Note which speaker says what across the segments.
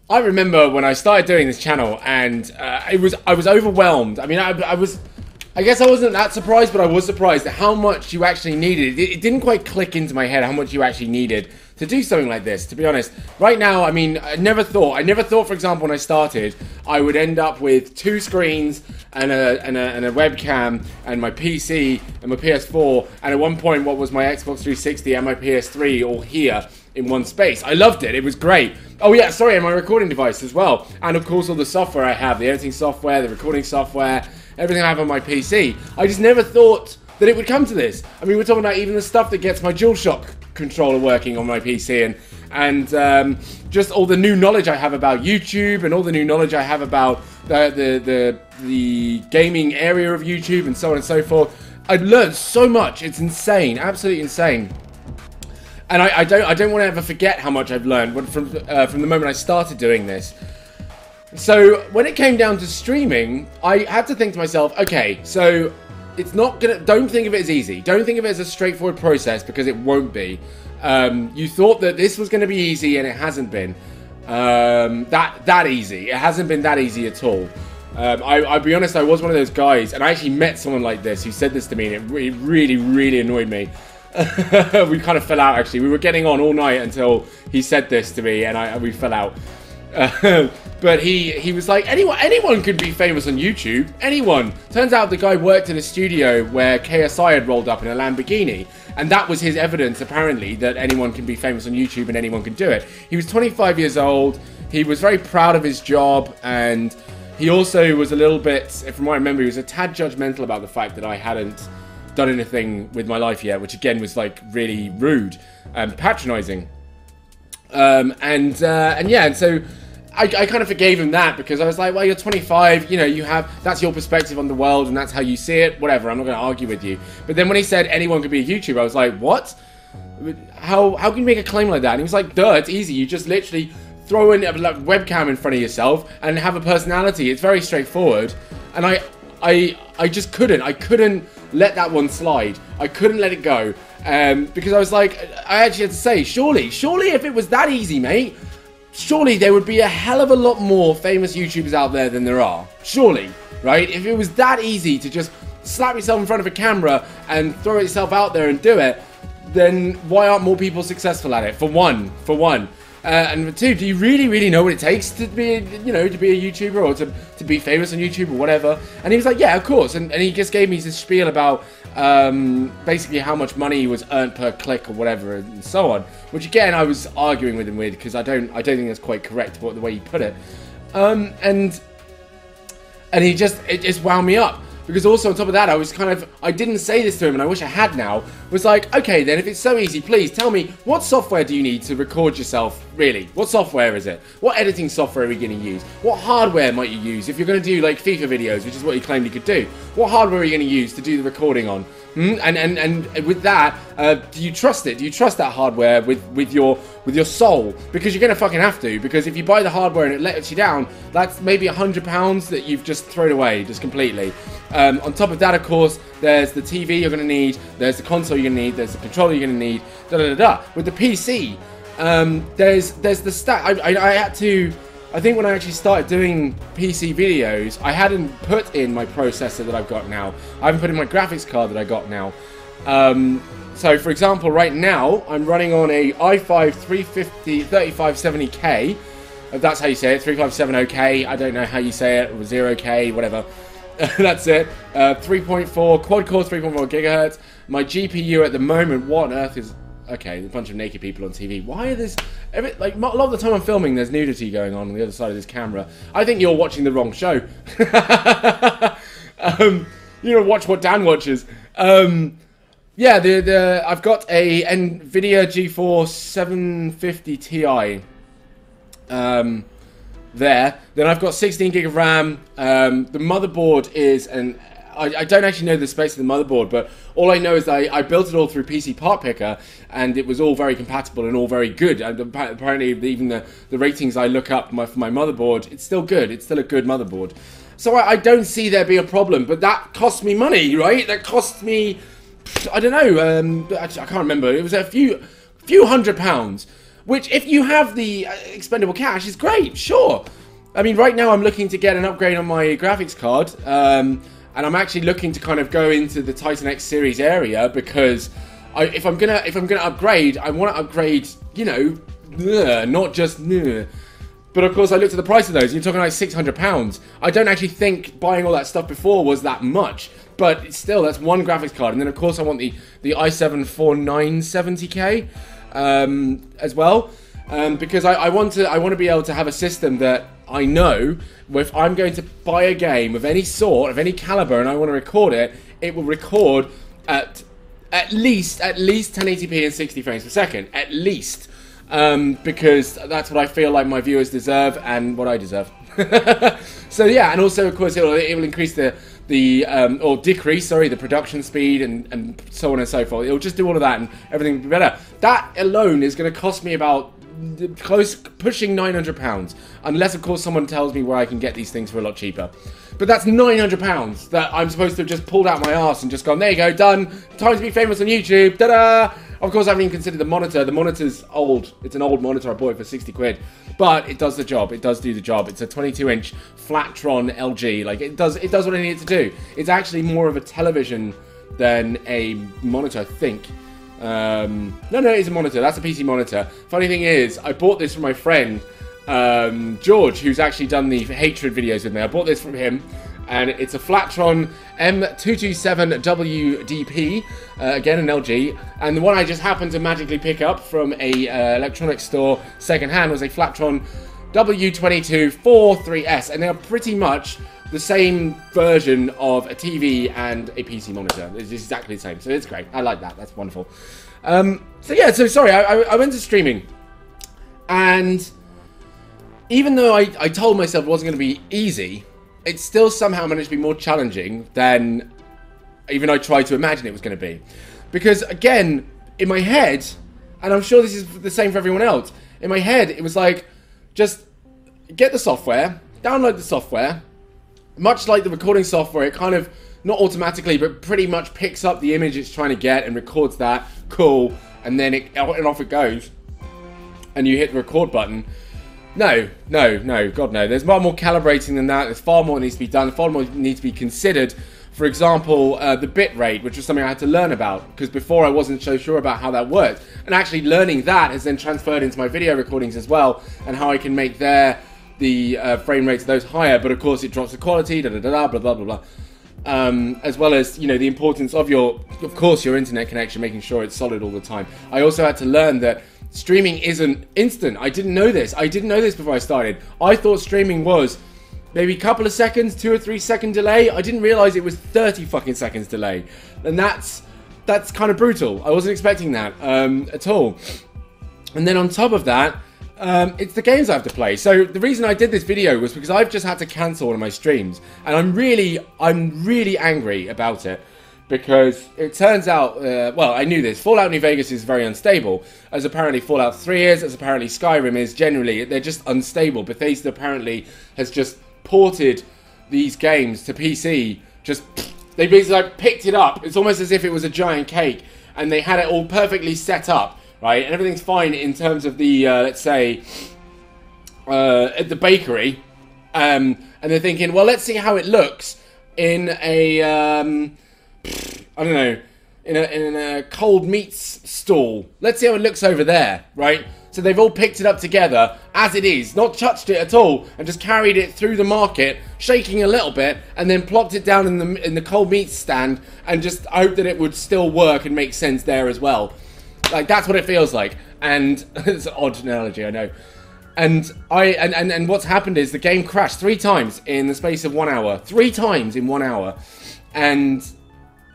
Speaker 1: I remember when I started doing this channel, and I was overwhelmed. I mean, I guess I wasn't that surprised, but I was surprised at how much you actually needed. It didn't quite click into my head how much you actually needed to do something like this, to be honest. Right now, I mean, I never thought, for example, when I started, I would end up with 2 screens and a webcam and my PC and my PS4, and at one point, what was my Xbox 360 and my PS3 all here in one space. I loved it. It was great. Oh yeah, sorry, and my recording device as well. And of course, all the software I have, the editing software, the recording software, everything I have on my PC. I just never thought that it would come to this. I mean, we're talking about even the stuff that gets my DualShock controller working on my PC, and just all the new knowledge I have about YouTube, and all the new knowledge I have about the gaming area of YouTube, and so on and so forth. I've learned so much. It's insane, absolutely insane. And I don't want to ever forget how much I've learned from the moment I started doing this. So when it came down to streaming, I had to think to myself, okay, so it's not gonna. Don't think of it as easy. Don't think of it as a straightforward process, because it won't be. You thought that this was going to be easy, and it hasn't been that easy. It hasn't been that easy at all. I'll be honest, I was one of those guys, and I actually met someone like this who said this to me, and it really, really annoyed me. We kind of fell out, actually. We were getting on all night until he said this to me, and we fell out. But he was like, anyone could be famous on YouTube. Anyone. Turns out the guy worked in a studio where KSI had rolled up in a Lamborghini. And that was his evidence, apparently, that anyone can be famous on YouTube and anyone can do it. He was 25 years old. He was very proud of his job. And he also was a little bit, from what I remember, he was a tad judgmental about the fact that I hadn't done anything with my life yet, which again was like really rude and patronizing. And so I kind of forgave him that, because I was like, well, you're 25, you know, that's your perspective on the world, and that's how you see it, whatever, I'm not going to argue with you. But then when he said anyone could be a YouTuber, I was like, what? How can you make a claim like that? And he was like, duh, it's easy, you just literally throw in a webcam in front of yourself and have a personality. It's very straightforward. And I just couldn't let that one slide. I couldn't let it go, because I was like, I actually had to say, surely if it was that easy, mate, surely there would be a hell of a lot more famous YouTubers out there than there are. Surely, right? If it was that easy to just slap yourself in front of a camera and throw yourself out there and do it, then why aren't more people successful at it? For one. And for two, do you really know what it takes to be, to be a YouTuber, or to be famous on YouTube or whatever? And he was like, yeah, of course. And he just gave me this spiel about basically how much money was earned per click or whatever, and so on. Which again, I was arguing with him with, because I don't think that's quite correct, the way he put it. And it just wound me up. Because also on top of that, I didn't say this to him, and I wish I had now, was like, okay then, if it's so easy, please tell me, what software do you need to record yourself, really? What software is it? What editing software are you going to use? What hardware might you use if you're going to do like FIFA videos, which is what you claimed you could do? What hardware are you going to use to do the recording on? And with that, do you trust it? Do you trust that hardware with your soul? Because you're gonna fucking have to. Because if you buy the hardware and it lets you down, that's maybe £100 that you've just thrown away just completely. On top of that, of course, there's the TV you're gonna need. There's the console you're gonna need. There's the controller you're gonna need. With the PC, there's the stack. I had to. I think when I actually started doing PC videos, I hadn't put in my processor that I've got now. I haven't put in my graphics card that I got now. So, for example, right now, I'm running on a i5 3570K. If that's how you say it, 3570K. I don't know how you say it, or 0K, whatever. That's it. 3.4, quad-core 3.4 gigahertz. My GPU at the moment, what on earth is... Okay, a bunch of naked people on TV. Why are this... Like, a lot of the time I'm filming, there's nudity going on the other side of this camera. I think you're watching the wrong show. Watch what Dan watches. Yeah, I've got a NVIDIA GeForce 750 Ti. There. Then I've got 16 gig of RAM. The motherboard is an... I don't actually know the space of the motherboard, but all I know is I built it all through PC Part Picker, and it was all very compatible and all very good. And apparently, even the ratings I look up for my motherboard, it's still good. It's still a good motherboard. So I don't see there being a problem, but that cost me money, right? That cost me, I don't know, I can't remember. It was a few £100. Which, if you have the expendable cash, is great, sure. I mean, right now I'm looking to get an upgrade on my graphics card, and I'm actually looking to kind of go into the Titan X series area because if I'm gonna upgrade, I want to upgrade, you know, not just. But of course, I looked at the price of those. You're talking like £600. I don't actually think buying all that stuff before was that much, but still, that's one graphics card. And then of course, I want the i7-4970K as well, because I want to be able to have a system that I know if I'm going to buy a game of any sort, of any caliber, and I want to record it, it will record at least 1080p and 60 frames per second, at least. Because that's what I feel like my viewers deserve and what I deserve. So yeah, and also of course it will increase or decrease, sorry, the production speed and so on and so forth. It'll just do all of that and everything will be better. That alone is going to cost me about pushing £900, unless of course someone tells me where I can get these things for a lot cheaper. But that's £900 that I'm supposed to have just pulled out my arse and just gone, there you go, done, time to be famous on YouTube, ta-da! Of course, I haven't even considered the monitor. The monitor's old. It's an old monitor. I bought it for 60 quid. But it does the job. It does do the job. It's a 22-inch Flattron LG. Like, it does what I need it to do. It's actually more of a television than a monitor, I think. No, it is a monitor. That's a PC monitor. Funny thing is, I bought this from my friend, George, who's actually done the Hatred videos with me. I bought this from him. And it's a Flattron M227WDP, again an LG, and the one I just happened to magically pick up from a electronics store secondhand was a Flattron W2243S, and they're pretty much the same version of a TV and a PC monitor. It's exactly the same, so it's great. I like that. That's wonderful. So yeah, so sorry, I went to streaming, and even though I told myself it wasn't going to be easy, it still somehow managed to be more challenging than even I tried to imagine it was going to be. Because, again, in my head, and I'm sure this is the same for everyone else, in my head, it was like, just get the software, download the software, much like the recording software, it kind of, not automatically, but pretty much picks up the image it's trying to get and records that, cool, and then off it goes, and you hit the record button. No, God no. There's far more calibrating than that. There's far more that needs to be done. Far more needs to be considered. For example, the bit rate, which was something I had to learn about, because before I wasn't so sure about how that worked. And actually learning that has then transferred into my video recordings as well, and how I can make the frame rates of those higher, but of course it drops the quality, blah, blah, blah, blah, blah. As well as, you know, the importance of your internet connection, making sure it's solid all the time. I also had to learn that streaming isn't instant. I didn't know this. I didn't know this before I started. I thought streaming was maybe a couple of seconds, 2 or 3 second delay. I didn't realize it was 30 fucking seconds delay. And that's kind of brutal. I wasn't expecting that at all. And then on top of that, it's the games I have to play. So the reason I did this video was because I've just had to cancel one of my streams. And I'm really angry about it. Because it turns out, well, I knew this. Fallout New Vegas is very unstable, as apparently Fallout 3 is, as apparently Skyrim is. Generally, they're just unstable. Bethesda apparently has just ported these games to PC. They basically like picked it up. It's almost as if it was a giant cake, and they had it all perfectly set up, right? And everything's fine in terms of the, let's say, at the bakery. And they're thinking, well, let's see how it looks in a... I don't know, in a cold meats stall. Let's see how it looks over there, right? So they've all picked it up together as it is, not touched it at all, and just carried it through the market, shaking a little bit, and then plopped it down in the cold meats stand, and just hope that it would still work and make sense there as well. Like, that's what it feels like. And it's an odd analogy, I know. And what's happened is the game crashed 3 times in the space of 1 hour. 3 times in 1 hour. And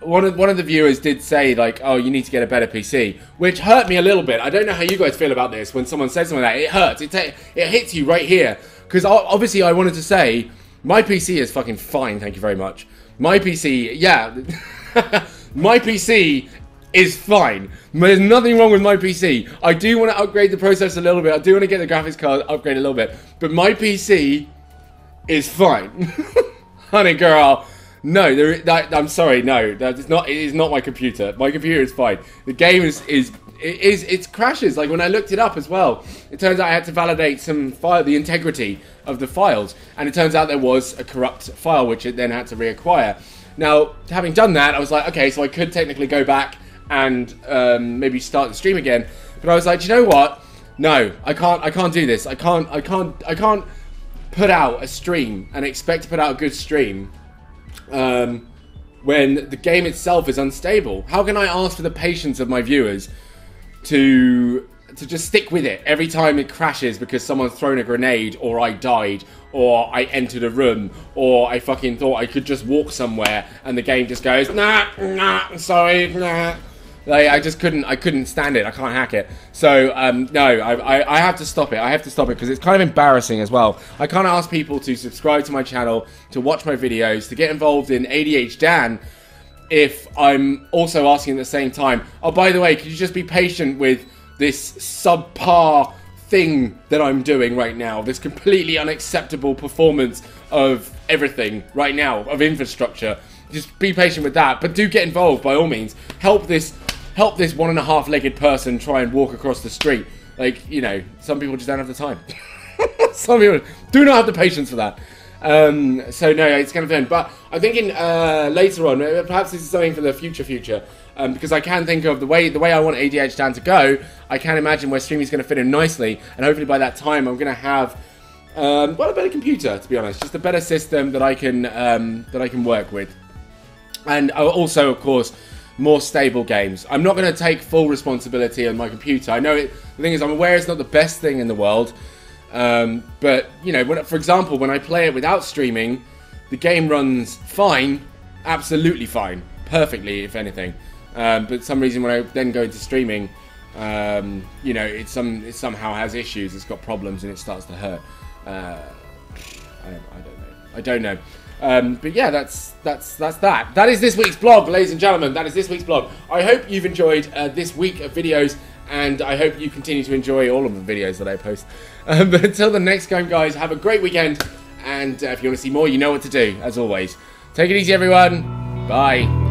Speaker 1: one of the viewers did say, like, oh, you need to get a better PC, which hurt me a little bit. I don't know how you guys feel about this when someone says something like that. It hurts. It hits you right here. Because obviously I wanted to say, my PC is fucking fine, thank you very much. My PC, yeah, my PC is fine. There's nothing wrong with my PC. I do want to upgrade the processor a little bit. I do want to get the graphics card upgraded a little bit. But my PC is fine. Honey girl. No, I'm sorry, no. That is not, it is not my computer. My computer is fine. The game is it crashes. Like when I looked it up as well, it turns out I had to validate the integrity of the files, and it turns out there was a corrupt file which it then had to reacquire. Now, having done that, I was like, okay, so I could technically go back and maybe start the stream again. But I was like, do you know what? No, I can't do this. I can't put out a stream and expect to put out a good stream when the game itself is unstable. How can I ask for the patience of my viewers to just stick with it every time it crashes because someone's thrown a grenade, or I died, or I entered a room, or I fucking thought I could just walk somewhere and the game just goes, nah, sorry, nah. Like, I couldn't stand it. I can't hack it. So, no, I have to stop it. I have to stop it because it's kind of embarrassing as well. I can't ask people to subscribe to my channel, to watch my videos, to get involved in ADHDan if I'm also asking at the same time, oh, by the way, could you just be patient with this subpar thing that I'm doing right now, this completely unacceptable performance of everything right now, of infrastructure. Just be patient with that, but do get involved by all means. Help this 1.5-legged person try and walk across the street. Like, you know, some people just don't have the time. Some people do not have the patience for that. So no, it's kind of fun. But I'm thinking later on, perhaps this is something for the future. Because I can think of the way I want ADHDan to go. I can imagine where streaming is going to fit in nicely, and hopefully by that time I'm going to have well, a better computer, to be honest, just a better system that I can work with, and also, of course, more stable games. I'm not going to take full responsibility on my computer. I know the thing is, I'm aware it's not the best thing in the world, but you know, for example, when I play it without streaming, the game runs fine, absolutely fine, perfectly, if anything. But for some reason, when I then go into streaming, you know, it somehow has issues. It's got problems and it starts to hurt. I don't know. But yeah, that's that. That is this week's blog, ladies and gentlemen. That is this week's blog. I hope you've enjoyed this week of videos, and I hope you continue to enjoy all of the videos that I post. But until the next time, guys, have a great weekend. And if you want to see more, you know what to do, as always. Take it easy, everyone. Bye.